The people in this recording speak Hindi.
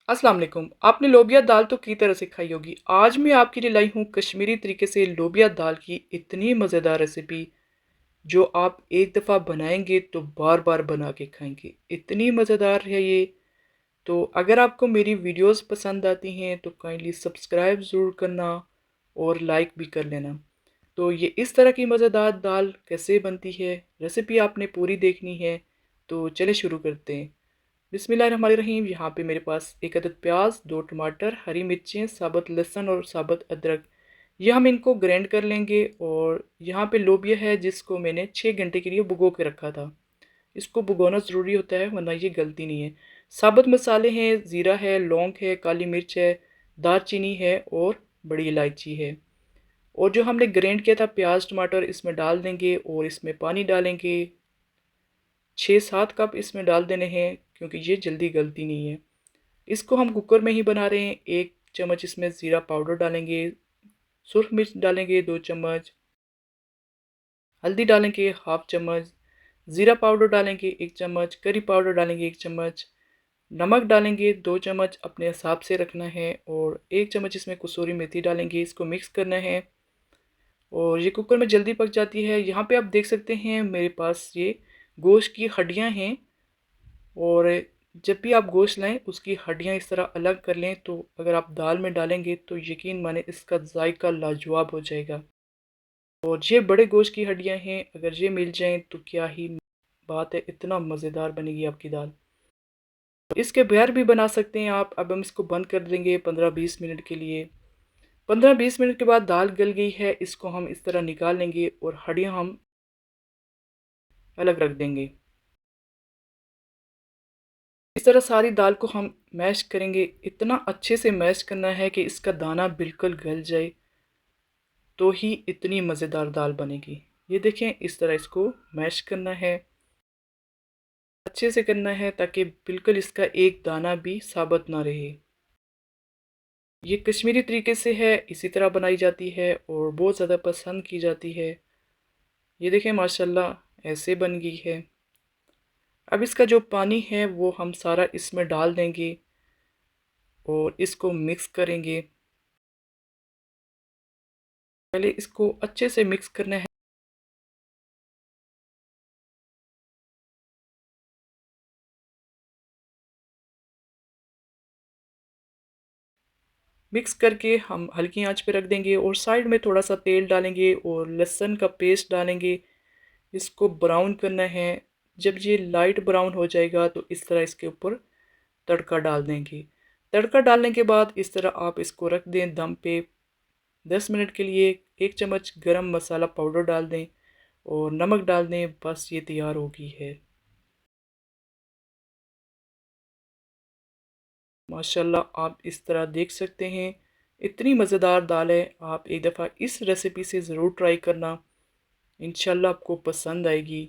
अस्सलाम वालेकुम। आपने लोबिया दाल तो कई तरह से खाई होगी। आज मैं आपके लिए लाई हूँ कश्मीरी तरीके से लोबिया दाल की इतनी मज़ेदार रेसिपी, जो आप एक दफ़ा बनाएँगे तो बार-बार बना के खाएँगे। इतनी मज़ेदार है ये। तो अगर आपको मेरी वीडियोज़ पसंद आती हैं तो काइंडली सब्सक्राइब ज़रूर करना और लाइक भी कर लेना। तो ये इस तरह की मज़ेदार दाल कैसे बनती है, रेसिपी आपने पूरी देखनी है, तो चलिए शुरू करते हैं। बिस्मिल्लाहिर्रहमानिर्रहीम। यहाँ पे मेरे पास एक अदद प्याज, 2 टमाटर, हरी मिर्चें, साबुत लहसुन और साबुत अदरक, ये हम इनको ग्राइंड कर लेंगे। और यहाँ पे लोबिया है जिसको मैंने 6 घंटे के लिए भिगो के रखा था। इसको भिगोना ज़रूरी होता है वरना ये गलती नहीं है। साबुत मसाले हैं, ज़ीरा है, लौंग है, काली मिर्च है, दालचीनी है और बड़ी इलायची है। और जो हमने ग्राइंड किया था प्याज टमाटर इसमें डाल देंगे और इसमें पानी डालेंगे। 6-7 कप इसमें डाल देने हैं क्योंकि ये जल्दी गलती नहीं है। इसको हम कुकर में ही बना रहे हैं। 1 चम्मच इसमें ज़ीरा पाउडर डालेंगे, सुरख मिर्च डालेंगे 2 चम्मच, हल्दी डालेंगे हाफ़ चम्मच, ज़ीरा पाउडर डालेंगे 1 चम्मच, करी पाउडर डालेंगे 1 चम्मच, नमक डालेंगे 2 चम्मच अपने हिसाब से रखना है और 1 चम्मच इसमें कसूरी मेथी डालेंगे। इसको मिक्स करना है और ये कुकर में जल्दी पक जाती है। यहाँ पे आप देख सकते हैं मेरे पास ये गोश्त की हड्डियाँ हैं। और जब भी आप गोश्त लाएँ उसकी हड्डियाँ इस तरह अलग कर लें, तो अगर आप दाल में डालेंगे तो यकीन माने इसका जायका लाजवाब हो जाएगा। और ये बड़े गोश्त की हड्डियाँ हैं, अगर ये मिल जाएँ तो क्या ही बात है, इतना मज़ेदार बनेगी आपकी दाल। इसके बगैर भी बना सकते हैं आप। अब हम इसको बंद कर देंगे 15-20 मिनट के लिए। 15-20 मिनट के बाद दाल गल गई है, इसको हम इस तरह निकाल लेंगे और हड्डियाँ हम अलग रख देंगे। इस तरह सारी दाल को हम मैश करेंगे। इतना अच्छे से मैश करना है कि इसका दाना बिल्कुल गल जाए, तो ही इतनी मज़ेदार दाल बनेगी। ये देखें इस तरह इसको मैश करना है, अच्छे से करना है ताकि बिल्कुल इसका एक दाना भी साबुत ना रहे। ये कश्मीरी तरीके से है, इसी तरह बनाई जाती है और बहुत ज़्यादा पसंद की जाती है। ये देखें माशाल्लाह ऐसे बन गई है। अब इसका जो पानी है वो हम सारा इसमें डाल देंगे और इसको मिक्स करेंगे। पहले इसको अच्छे से मिक्स करना है। मिक्स करके हम हल्की आंच पे रख देंगे और साइड में थोड़ा सा तेल डालेंगे और लहसुन का पेस्ट डालेंगे। इसको ब्राउन करना है। जब ये लाइट ब्राउन हो जाएगा तो इस तरह इसके ऊपर तड़का डाल देंगे। तड़का डालने के बाद इस तरह आप इसको रख दें दम पे 10 मिनट के लिए। 1 चम्मच गरम मसाला पाउडर डाल दें और नमक डाल दें। बस ये तैयार हो गई है। माशाल्लाह आप इस तरह देख सकते हैं, इतनी मज़ेदार दाल है। आप एक दफ़ा इस रेसिपी से ज़रूर ट्राई करना, इंशाल्लाह आपको पसंद आएगी।